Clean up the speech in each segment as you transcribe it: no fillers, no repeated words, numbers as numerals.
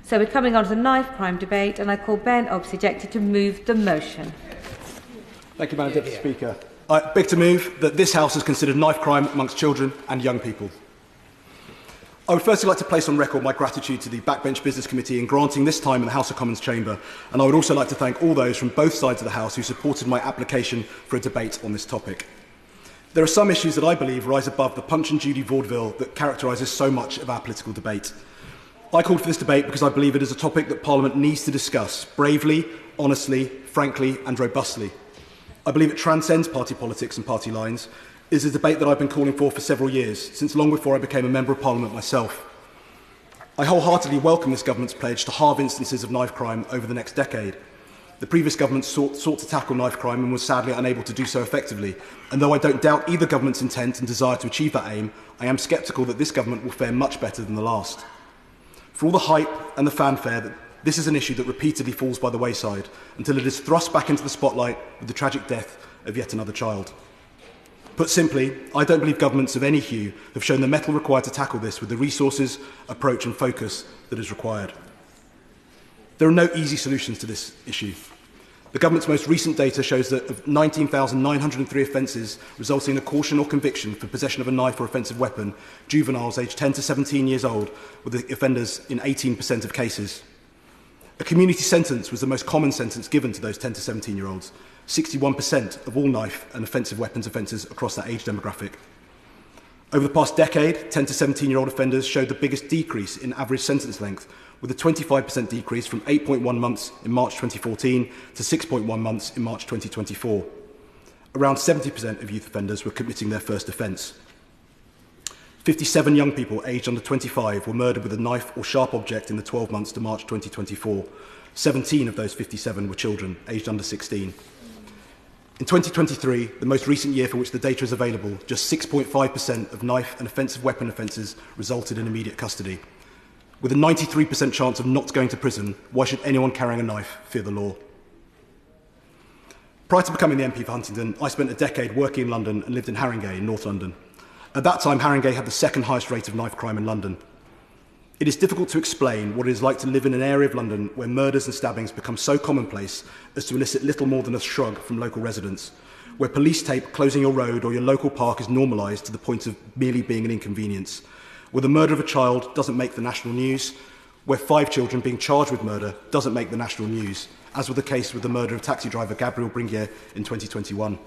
So we're coming on to the knife crime debate, and I call Ben Obsejected to move the motion. Thank you, Madam Deputy Speaker. I beg to move that this House has considered knife crime amongst children and young people. I would firstly like to place on record my gratitude to the Backbench Business Committee in granting this time in the House of Commons chamber, and I would also like to thank all those from both sides of the House who supported my application for a debate on this topic. There are some issues that I believe rise above the Punch and Judy vaudeville that characterises so much of our political debate. I called for this debate because I believe it is a topic that Parliament needs to discuss bravely, honestly, frankly and robustly. I believe it transcends party politics and party lines. It is a debate that I've been calling for several years, since long before I became a Member of Parliament myself. I wholeheartedly welcome this government's pledge to halve instances of knife crime over the next decade. The previous government sought to tackle knife crime and was sadly unable to do so effectively. And though I don't doubt either government's intent and desire to achieve that aim, I am sceptical that this government will fare much better than the last. For all the hype and the fanfare, this is an issue that repeatedly falls by the wayside until it is thrust back into the spotlight with the tragic death of yet another child. Put simply, I don't believe governments of any hue have shown the mettle required to tackle this with the resources, approach and focus that is required. There are no easy solutions to this issue. The government's most recent data shows that of 19,903 offences resulting in a caution or conviction for possession of a knife or offensive weapon, juveniles aged 10 to 17 years old were the offenders in 18% of cases. A community sentence was the most common sentence given to those 10 to 17-year-olds, 61% of all knife and offensive weapons offences across that age demographic. Over the past decade, 10 to 17-year-old offenders showed the biggest decrease in average sentence length, with a 25% decrease from 8.1 months in March 2014 to 6.1 months in March 2024. Around 70% of youth offenders were committing their first offence. 57 young people aged under 25 were murdered with a knife or sharp object in the 12 months to March 2024. 17 of those 57 were children aged under 16. In 2023, the most recent year for which the data is available, just 6.5% of knife and offensive weapon offences resulted in immediate custody. With a 93% chance of not going to prison, why should anyone carrying a knife fear the law? Prior to becoming the MP for Huntingdon, I spent a decade working in London and lived in Haringey in North London. At that time, Haringey had the second highest rate of knife crime in London. It is difficult to explain what it is like to live in an area of London where murders and stabbings become so commonplace as to elicit little more than a shrug from local residents, where police tape closing your road or your local park is normalised to the point of merely being an inconvenience, where the murder of a child doesn't make the national news, where 5 children being charged with murder doesn't make the national news, as was the case with the murder of taxi driver Gabriel Bringuier in 2021.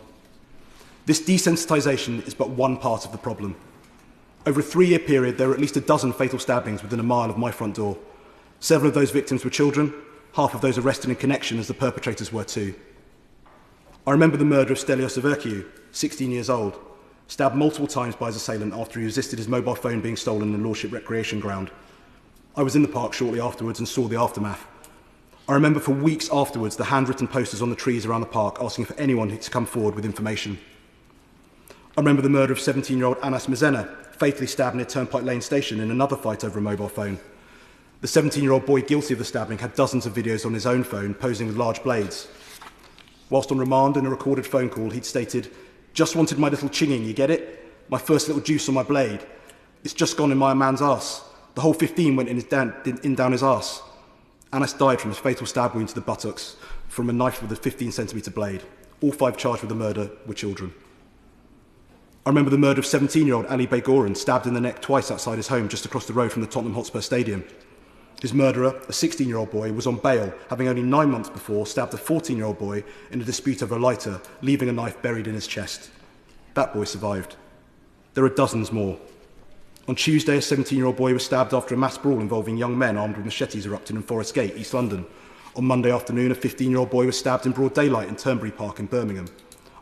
This desensitisation is but one part of the problem. Over a 3-year period, there were at least a dozen fatal stabbings within a mile of my front door. Several of those victims were children, half of those arrested in connection as the perpetrators were too. I remember the murder of Stelios Averkiou, 16 years old, stabbed multiple times by his assailant after he resisted his mobile phone being stolen in the Lordship Recreation Ground. I was in the park shortly afterwards and saw the aftermath. I remember for weeks afterwards the handwritten posters on the trees around the park asking for anyone to come forward with information. I remember the murder of 17-year-old Anas Mezena, fatally stabbed near Turnpike Lane Station in another fight over a mobile phone. The 17-year-old boy guilty of the stabbing had dozens of videos on his own phone posing with large blades. Whilst on remand in a recorded phone call, he'd stated, "Just wanted my little chinging, you get it? My first little juice on my blade. It's just gone in my man's arse. The whole 15 went in down his arse." Anas died from a fatal stab wound to the buttocks from a knife with a 15cm blade. All 5 charged with the murder were children. I remember the murder of 17-year-old Ali Baygoran, stabbed in the neck twice outside his home just across the road from the Tottenham Hotspur Stadium. His murderer, a 16-year-old boy, was on bail, having only 9 months before stabbed a 14-year-old boy in a dispute over a lighter, leaving a knife buried in his chest. That boy survived. There are dozens more. On Tuesday, a 17-year-old boy was stabbed after a mass brawl involving young men armed with machetes erupted in Forest Gate, East London. On Monday afternoon, a 15-year-old boy was stabbed in broad daylight in Turnberry Park in Birmingham.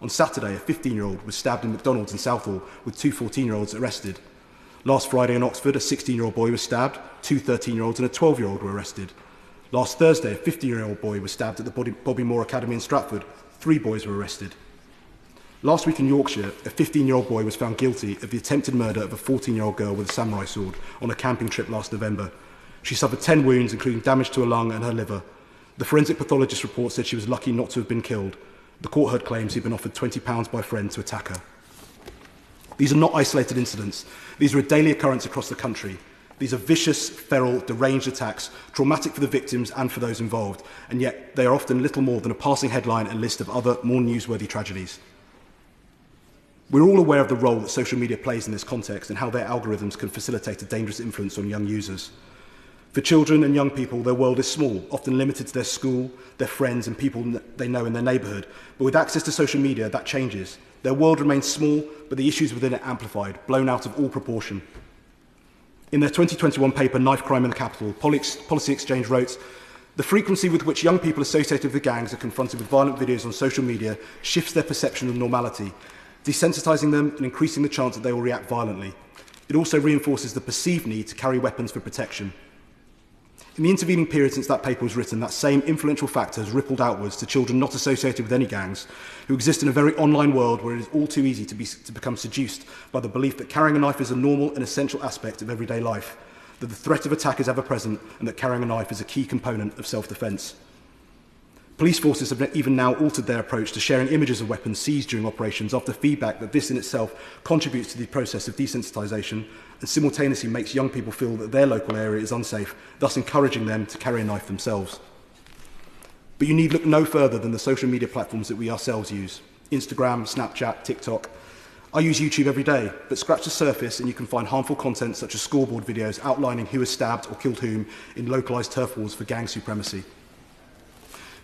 On Saturday, a 15-year-old was stabbed in McDonald's in Southall, with 2 14-year-olds arrested. Last Friday in Oxford, a 16-year-old boy was stabbed, 2 13-year-olds and a 12-year-old were arrested. Last Thursday, a 50-year-old boy was stabbed at the Bobby Moore Academy in Stratford. 3 boys were arrested. Last week in Yorkshire, a 15-year-old boy was found guilty of the attempted murder of a 14-year-old girl with a samurai sword on a camping trip last November. She suffered 10 wounds, including damage to her lung and her liver. The forensic pathologist report said she was lucky not to have been killed. The court heard claims he'd been offered £20 by a friend to attack her. These are not isolated incidents. These are a daily occurrence across the country. These are vicious, feral, deranged attacks, traumatic for the victims and for those involved, and yet they are often little more than a passing headline and list of other, more newsworthy tragedies. We're all aware of the role that social media plays in this context and how their algorithms can facilitate a dangerous influence on young users. For children and young people, their world is small, often limited to their school, their friends and people they know in their neighbourhood. But with access to social media, that changes. Their world remains small, but the issues within it amplified, blown out of all proportion. In their 2021 paper, Knife Crime in the Capital, Policy Exchange wrote, "The frequency with which young people associated with gangs are confronted with violent videos on social media shifts their perception of normality, desensitising them and increasing the chance that they will react violently. It also reinforces the perceived need to carry weapons for protection." In the intervening period since that paper was written, that same influential factor has rippled outwards to children not associated with any gangs, who exist in a very online world where it is all too easy to become seduced by the belief that carrying a knife is a normal and essential aspect of everyday life, that the threat of attack is ever present, and that carrying a knife is a key component of self-defence. Police forces have even now altered their approach to sharing images of weapons seized during operations after feedback that this in itself contributes to the process of desensitisation and simultaneously makes young people feel that their local area is unsafe, thus encouraging them to carry a knife themselves. But you need look no further than the social media platforms that we ourselves use: Instagram, Snapchat, TikTok. I use YouTube every day, but scratch the surface and you can find harmful content such as scoreboard videos outlining who has stabbed or killed whom in localised turf wars for gang supremacy.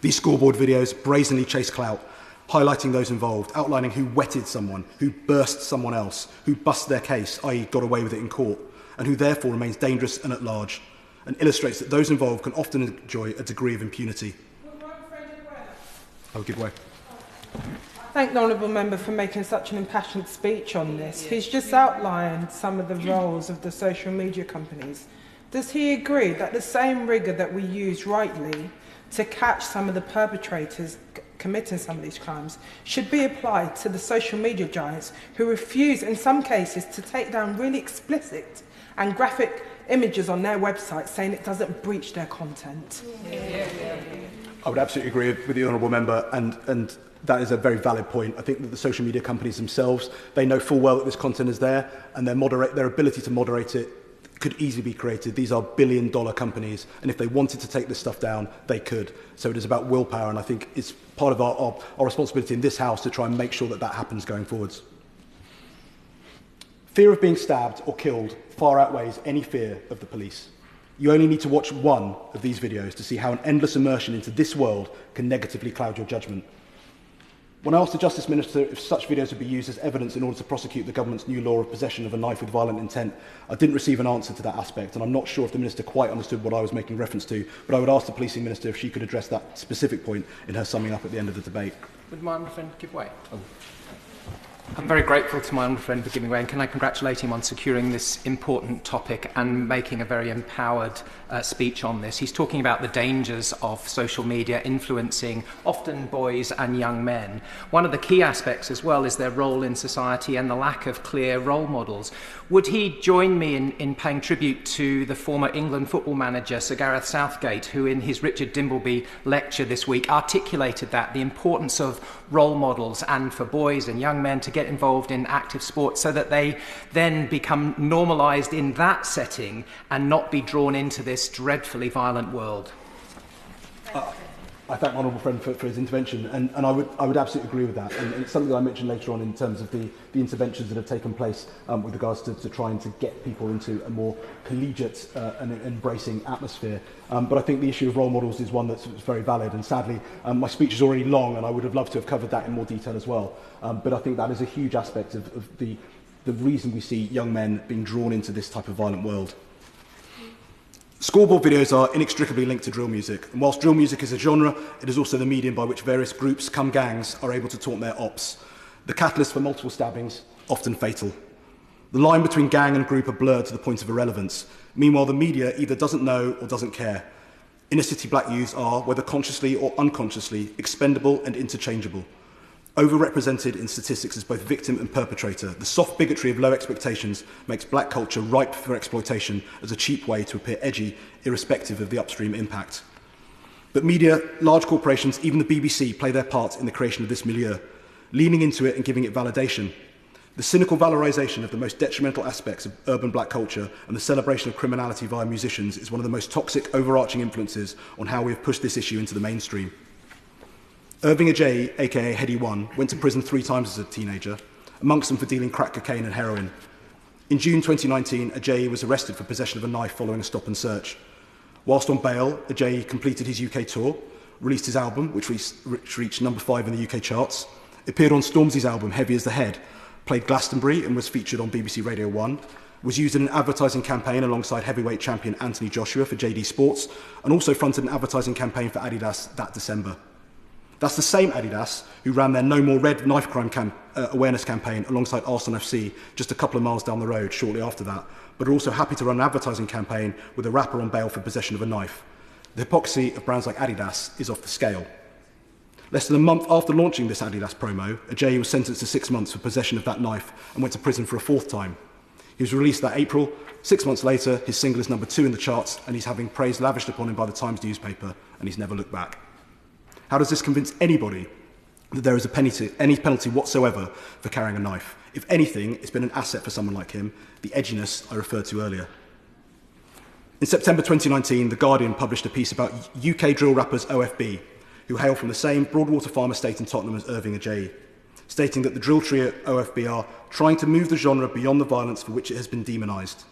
These scoreboard videos brazenly chase clout, highlighting those involved, outlining who wetted someone, who burst someone else, who bust their case, i.e. got away with it in court, and who therefore remains dangerous and at large, and illustrates that those involved can often enjoy a degree of impunity. I'll give way. Thank the Honourable Member for making such an impassioned speech on this. He's just outlined some of the roles of the social media companies. Does he agree that the same rigour that we use rightly to catch some of the perpetrators committing some of these crimes should be applied to the social media giants who refuse, in some cases, to take down really explicit and graphic images on their website saying it doesn't breach their content? I would absolutely agree with the Honourable Member, and that is a very valid point. I think that the social media companies themselves, they know full well that this content is there, and their ability to moderate it could easily be created. These are billion-dollar companies, and if they wanted to take this stuff down, they could. So it is about willpower, and I think it's part of our responsibility in this House to try and make sure that that happens going forwards. Fear of being stabbed or killed far outweighs any fear of the police. You only need to watch one of these videos to see how an endless immersion into this world can negatively cloud your judgment. When I asked the Justice Minister if such videos would be used as evidence in order to prosecute the government's new law of possession of a knife with violent intent, I didn't receive an answer to that aspect, and I'm not sure if the Minister quite understood what I was making reference to, but I would ask the Policing Minister if she could address that specific point in her summing up at the end of the debate. Would my honourable friend give way? I'm very grateful to my honourable friend for giving way, and can I congratulate him on securing this important topic and making a very empowered speech on this. He's talking about the dangers of social media influencing often boys and young men. One of the key aspects as well is their role in society and the lack of clear role models. Would he join me in paying tribute to the former England football manager, Sir Gareth Southgate, who in his Richard Dimbleby lecture this week articulated that, the importance of role models and for boys and young men to get involved in active sport so that they then become normalised in that setting and not be drawn into this dreadfully violent world. I thank my honourable friend for his intervention, and I would absolutely agree with that. And it's something that I mentioned later on in terms of the interventions that have taken place with regards to trying to get people into a more collegiate and embracing atmosphere. But I think the issue of role models is one that's very valid, and sadly my speech is already long and I would have loved to have covered that in more detail as well. But I think that is a huge aspect of the reason we see young men being drawn into this type of violent world. Scoreboard videos are inextricably linked to drill music, and whilst drill music is a genre, it is also the medium by which various groups, come gangs, are able to taunt their ops. The catalyst for multiple stabbings, often fatal. The line between gang and group are blurred to the point of irrelevance. Meanwhile, the media either doesn't know or doesn't care. Inner city black youths are, whether consciously or unconsciously, expendable and interchangeable. Overrepresented in statistics as both victim and perpetrator, the soft bigotry of low expectations makes black culture ripe for exploitation as a cheap way to appear edgy, irrespective of the upstream impact. But media, large corporations, even the BBC, play their part in the creation of this milieu, leaning into it and giving it validation. The cynical valorisation of the most detrimental aspects of urban black culture and the celebration of criminality via musicians is one of the most toxic, overarching influences on how we have pushed this issue into the mainstream. Irving Ajayi, aka Heady One, went to prison 3 times as a teenager, amongst them for dealing crack cocaine and heroin. In June 2019, Ajayi was arrested for possession of a knife following a stop and search. Whilst on bail, Ajayi completed his UK tour, released his album, which reached number 5 in the UK charts, appeared on Stormzy's album Heavy as the Head, played Glastonbury and was featured on BBC Radio 1, was used in an advertising campaign alongside heavyweight champion Anthony Joshua for JD Sports, and also fronted an advertising campaign for Adidas that December. That's the same Adidas who ran their No More Red knife crime awareness campaign alongside Arsenal FC just a couple of miles down the road shortly after that, but are also happy to run an advertising campaign with a rapper on bail for possession of a knife. The hypocrisy of brands like Adidas is off the scale. Less than a month after launching this Adidas promo, Ajayi was sentenced to 6 months for possession of that knife and went to prison for a 4th time. He was released that April. 6 months later, his single is number 2 in the charts, and he's having praise lavished upon him by the Times newspaper, and he's never looked back. How does this convince anybody that there is any penalty whatsoever for carrying a knife? If anything, it's been an asset for someone like him, the edginess I referred to earlier. In September 2019, The Guardian published a piece about UK drill rappers OFB, who hail from the same Broadwater farm estate in Tottenham as Irving Ajayi, stating that the drill trio OFB are trying to move the genre beyond the violence for which it has been demonised.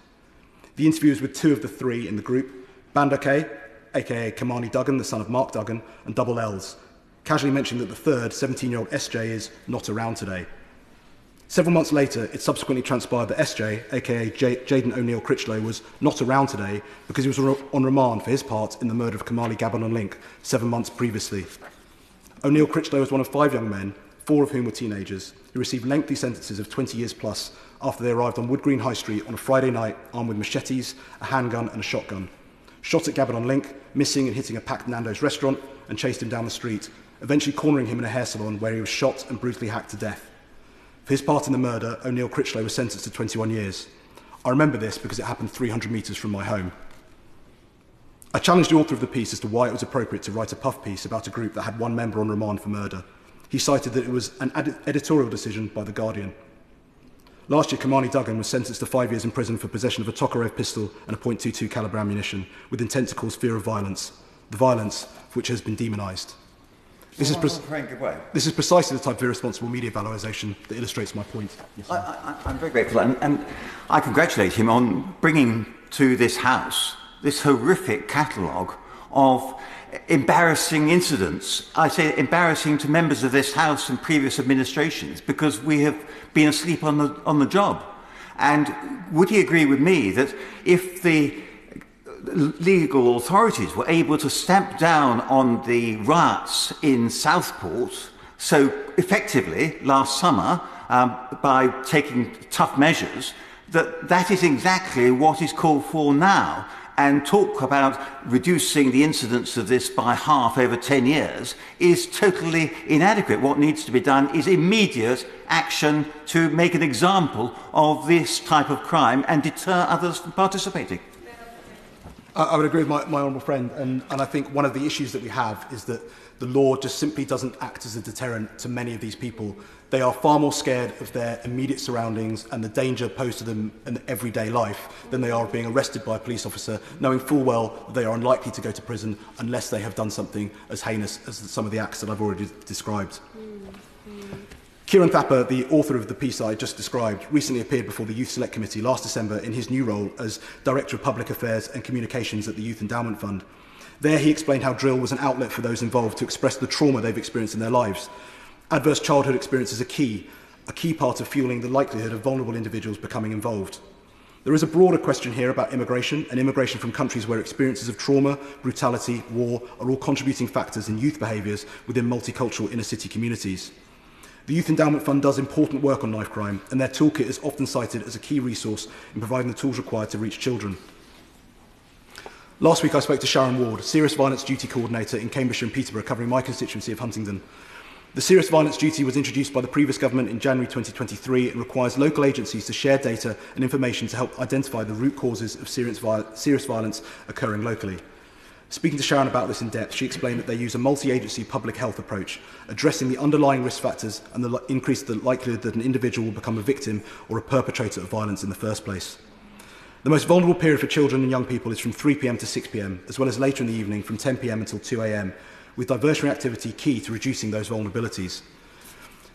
The interview is with 2 of the 3 in the group, Banda K, aka Kamani Duggan, the son of Mark Duggan, and Double L's, casually mentioning that the 3rd, 17-year-old SJ, is not around today. Several months later, it subsequently transpired that SJ, aka Jaden O'Neill Critchlow, was not around today because he was on remand for his part in the murder of Kamali Gabon Link 7 months previously. O'Neill Critchlow was one of 5 young men, 4 of whom were teenagers, who received lengthy sentences of 20 years plus after they arrived on Wood Green High Street on a Friday night armed with machetes, a handgun and a shotgun. Shot at Gabon Link, missing and hitting a packed Nando's restaurant, and chased him down the street, eventually cornering him in a hair salon where he was shot and brutally hacked to death. For his part in the murder, O'Neill Critchlow was sentenced to 21 years. I remember this because it happened 300 metres from my home. I challenged the author of the piece as to why it was appropriate to write a puff piece about a group that had 1 member on remand for murder. He cited that it was an editorial decision by The Guardian. Last year, Kamani Duggan was sentenced to 5 years in prison for possession of a Tokarev pistol and a .22 calibre ammunition with intent to cause fear of violence, the violence which has been demonised. This is precisely the type of irresponsible media valorisation that illustrates my point. Yes, I'm very grateful, and I congratulate him on bringing to this House this horrific catalogue of embarrassing incidents. I say embarrassing to members of this House and previous administrations because we have been asleep on the job. And would he agree with me that if the legal authorities were able to stamp down on the riots in Southport so effectively last summer by taking tough measures, that is exactly what is called for now? And talk about reducing the incidence of this by half over 10 years is totally inadequate. What needs to be done is immediate action to make an example of this type of crime and deter others from participating. I would agree with my honourable friend, and I think one of the issues that we have is that the law just simply doesn't act as a deterrent to many of these people. They are far more scared of their immediate surroundings and the danger posed to them in everyday life than they are of being arrested by a police officer, knowing full well that they are unlikely to go to prison unless they have done something as heinous as some of the acts that I've already described. Kieran Thapper, the author of the piece I just described, recently appeared before the Youth Select Committee last December in his new role as Director of Public Affairs and Communications at the Youth Endowment Fund. There he explained how drill was an outlet for those involved to express the trauma they've experienced in their lives. Adverse childhood experience is a key part of fueling the likelihood of vulnerable individuals becoming involved. There is a broader question here about immigration, and immigration from countries where experiences of trauma, brutality, war are all contributing factors in youth behaviours within multicultural inner-city communities. The Youth Endowment Fund does important work on knife crime, and their toolkit is often cited as a key resource in providing the tools required to reach children. Last week I spoke to Sharon Ward, Serious Violence Duty Coordinator in Cambridgeshire and Peterborough, covering my constituency of Huntingdon. The Serious Violence Duty was introduced by the previous government in January 2023 and requires local agencies to share data and information to help identify the root causes of serious violence occurring locally. Speaking to Sharon about this in depth, she explained that they use a multi-agency public health approach, addressing the underlying risk factors and increase the likelihood that an individual will become a victim or a perpetrator of violence in the first place. The most vulnerable period for children and young people is from 3 p.m. to 6 p.m, as well as later in the evening from 10 p.m. until 2 a.m, with diversionary activity key to reducing those vulnerabilities.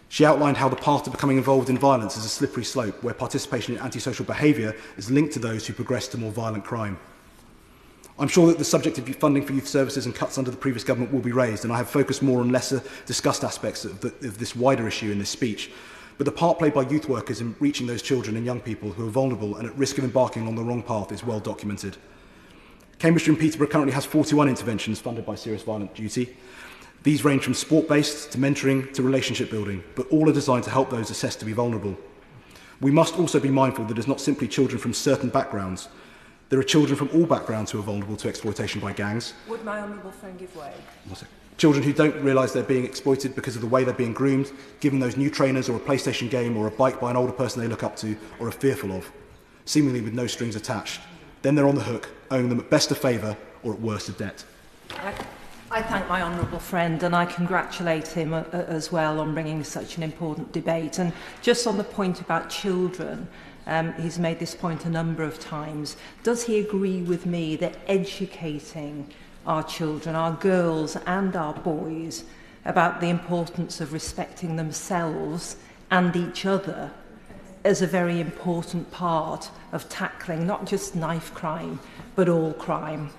She outlined how the path to becoming involved in violence is a slippery slope, where participation in antisocial behaviour is linked to those who progress to more violent crime. I'm sure that the subject of funding for youth services and cuts under the previous government will be raised, and I have focused more on lesser discussed aspects of this wider issue in this speech. But the part played by youth workers in reaching those children and young people who are vulnerable and at risk of embarking on the wrong path is well documented. Cambridgeshire and Peterborough currently has 41 interventions funded by Serious Violent Duty. These range from sport-based to mentoring to relationship building, but all are designed to help those assessed to be vulnerable. We must also be mindful that it's not simply children from certain backgrounds. There are children from all backgrounds who are vulnerable to exploitation by gangs. Would my honourable friend give way? Children who don't realise they're being exploited because of the way they're being groomed, given those new trainers or a PlayStation game or a bike by an older person they look up to or are fearful of, seemingly with no strings attached. Then they're on the hook, owing them at best a favour or at worst a debt. I thank my honourable friend and I congratulate him as well on bringing such an important debate. And just on the point about children, he's made this point a number of times. Does he agree with me that educating our children, our girls and our boys, about the importance of respecting themselves and each other is a very important part of tackling not just knife crime, but all crime?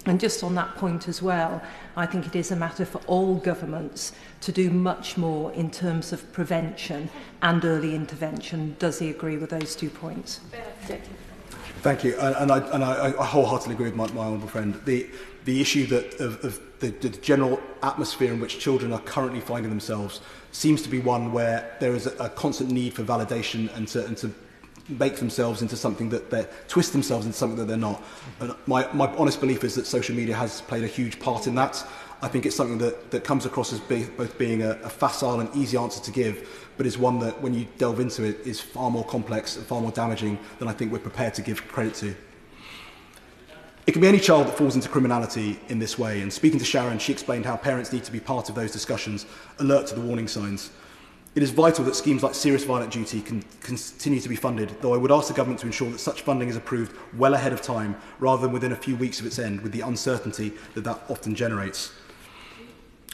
And just on that point as well, I think it is a matter for all governments to do much more in terms of prevention and early intervention. Does he agree with those 2 points? Thank you, and I wholeheartedly agree with my honourable friend. The issue that of the general atmosphere in which children are currently finding themselves seems to be one where there is a constant need for validation and to make themselves into something that they twist themselves into something that they're not. And my honest belief is that social media has played a huge part in that. I think it's something that comes across as both being a facile and easy answer to give, but is one that when you delve into it is far more complex and far more damaging than I think we're prepared to give credit to. It can be any child that falls into criminality in this way, and speaking to Sharon, she explained how parents need to be part of those discussions, alert to the warning signs. It is vital that schemes like Serious Violent Duty can continue to be funded, though I would ask the government to ensure that such funding is approved well ahead of time, rather than within a few weeks of its end, with the uncertainty that often generates.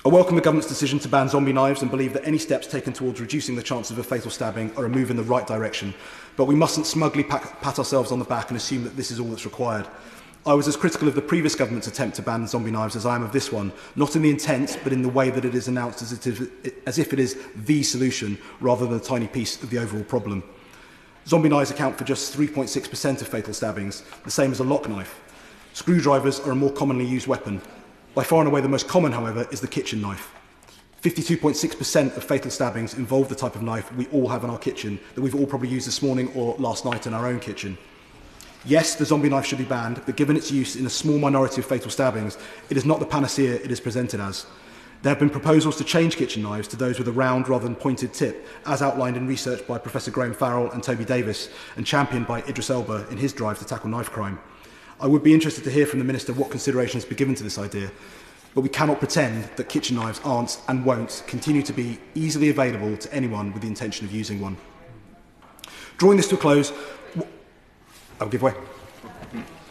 I welcome the government's decision to ban zombie knives and believe that any steps taken towards reducing the chance of a fatal stabbing are a move in the right direction, but we mustn't smugly pat ourselves on the back and assume that this is all that's required. I was as critical of the previous government's attempt to ban zombie knives as I am of this one, not in the intent, but in the way that it is announced as if it is the solution, rather than a tiny piece of the overall problem. Zombie knives account for just 3.6% of fatal stabbings, the same as a lock knife. Screwdrivers are a more commonly used weapon. By far and away the most common, however, is the kitchen knife. 52.6% of fatal stabbings involve the type of knife we all have in our kitchen, that we've all probably used this morning or last night in our own kitchen. Yes, the zombie knife should be banned, but given its use in a small minority of fatal stabbings, it is not the panacea it is presented as. There have been proposals to change kitchen knives to those with a round rather than pointed tip, as outlined in research by Professor Graham Farrell and Toby Davis, and championed by Idris Elba in his drive to tackle knife crime. I would be interested to hear from the Minister what consideration has been given to this idea, but we cannot pretend that kitchen knives aren't and won't continue to be easily available to anyone with the intention of using one. Drawing this to a close, I'll give way.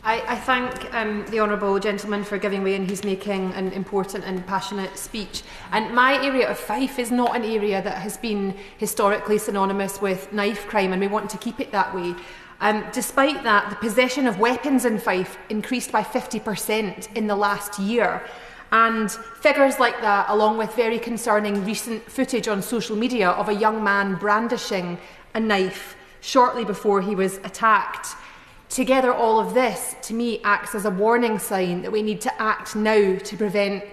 I thank the honourable gentleman for giving way, and he's making an important and passionate speech. And my area of Fife is not an area that has been historically synonymous with knife crime, and we want to keep it that way. Despite that, the possession of weapons in Fife increased by 50% in the last year. And figures like that, along with very concerning recent footage on social media of a young man brandishing a knife shortly before he was attacked, together all of this, to me, acts as a warning sign that we need to act now to prevent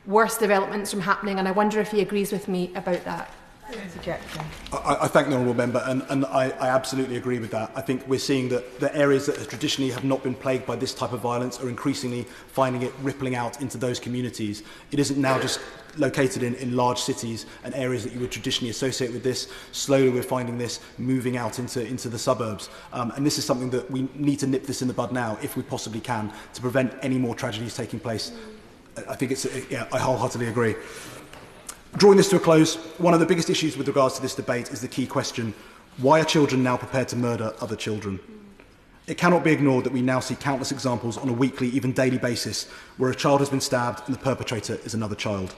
worse developments from happening, and I wonder if he agrees with me about that. I thank the honourable member, and I absolutely agree with that. I think we're seeing that the areas that traditionally have not been plagued by this type of violence are increasingly finding it rippling out into those communities. It isn't now just located in large cities and areas that you would traditionally associate with this. Slowly we're finding this moving out into the suburbs. And this is something that we need to nip this in the bud now, if we possibly can, to prevent any more tragedies taking place. I think I wholeheartedly agree. Drawing this to a close, one of the biggest issues with regards to this debate is the key question: why are children now prepared to murder other children? It cannot be ignored that we now see countless examples on a weekly, even daily basis, where a child has been stabbed and the perpetrator is another child.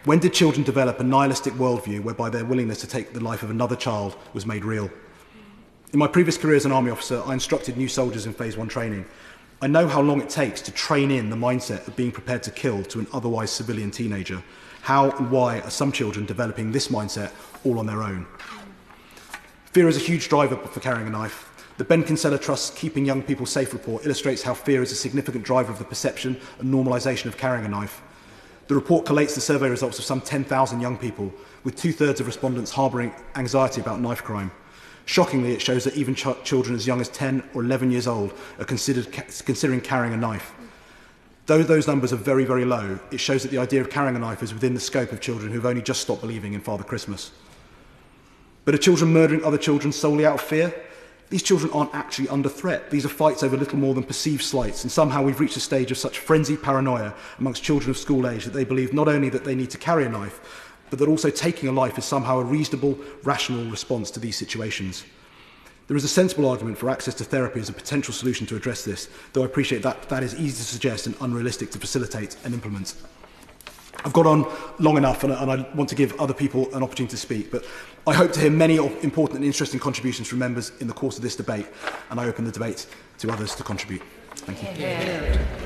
When did children develop a nihilistic worldview whereby their willingness to take the life of another child was made real? In my previous career as an army officer, I instructed new soldiers in Phase 1 training. I know how long it takes to train in the mindset of being prepared to kill to an otherwise civilian teenager. How and why are some children developing this mindset all on their own? Fear is a huge driver for carrying a knife. The Ben Kinsella Trust's Keeping Young People Safe report illustrates how fear is a significant driver of the perception and normalisation of carrying a knife. The report collates the survey results of some 10,000 young people, with 2/3 of respondents harbouring anxiety about knife crime. Shockingly, it shows that even children as young as 10 or 11 years old are considering carrying a knife. Though those numbers are very, very low, it shows that the idea of carrying a knife is within the scope of children who have only just stopped believing in Father Christmas. But are children murdering other children solely out of fear? These children aren't actually under threat. These are fights over little more than perceived slights, and somehow we've reached a stage of such frenzied paranoia amongst children of school age that they believe not only that they need to carry a knife, but that also taking a life is somehow a reasonable, rational response to these situations. There is a sensible argument for access to therapy as a potential solution to address this, though I appreciate that that is easy to suggest and unrealistic to facilitate and implement. I've got on long enough and I want to give other people an opportunity to speak, but I hope to hear many important and interesting contributions from members in the course of this debate, and I open the debate to others to contribute. Thank you.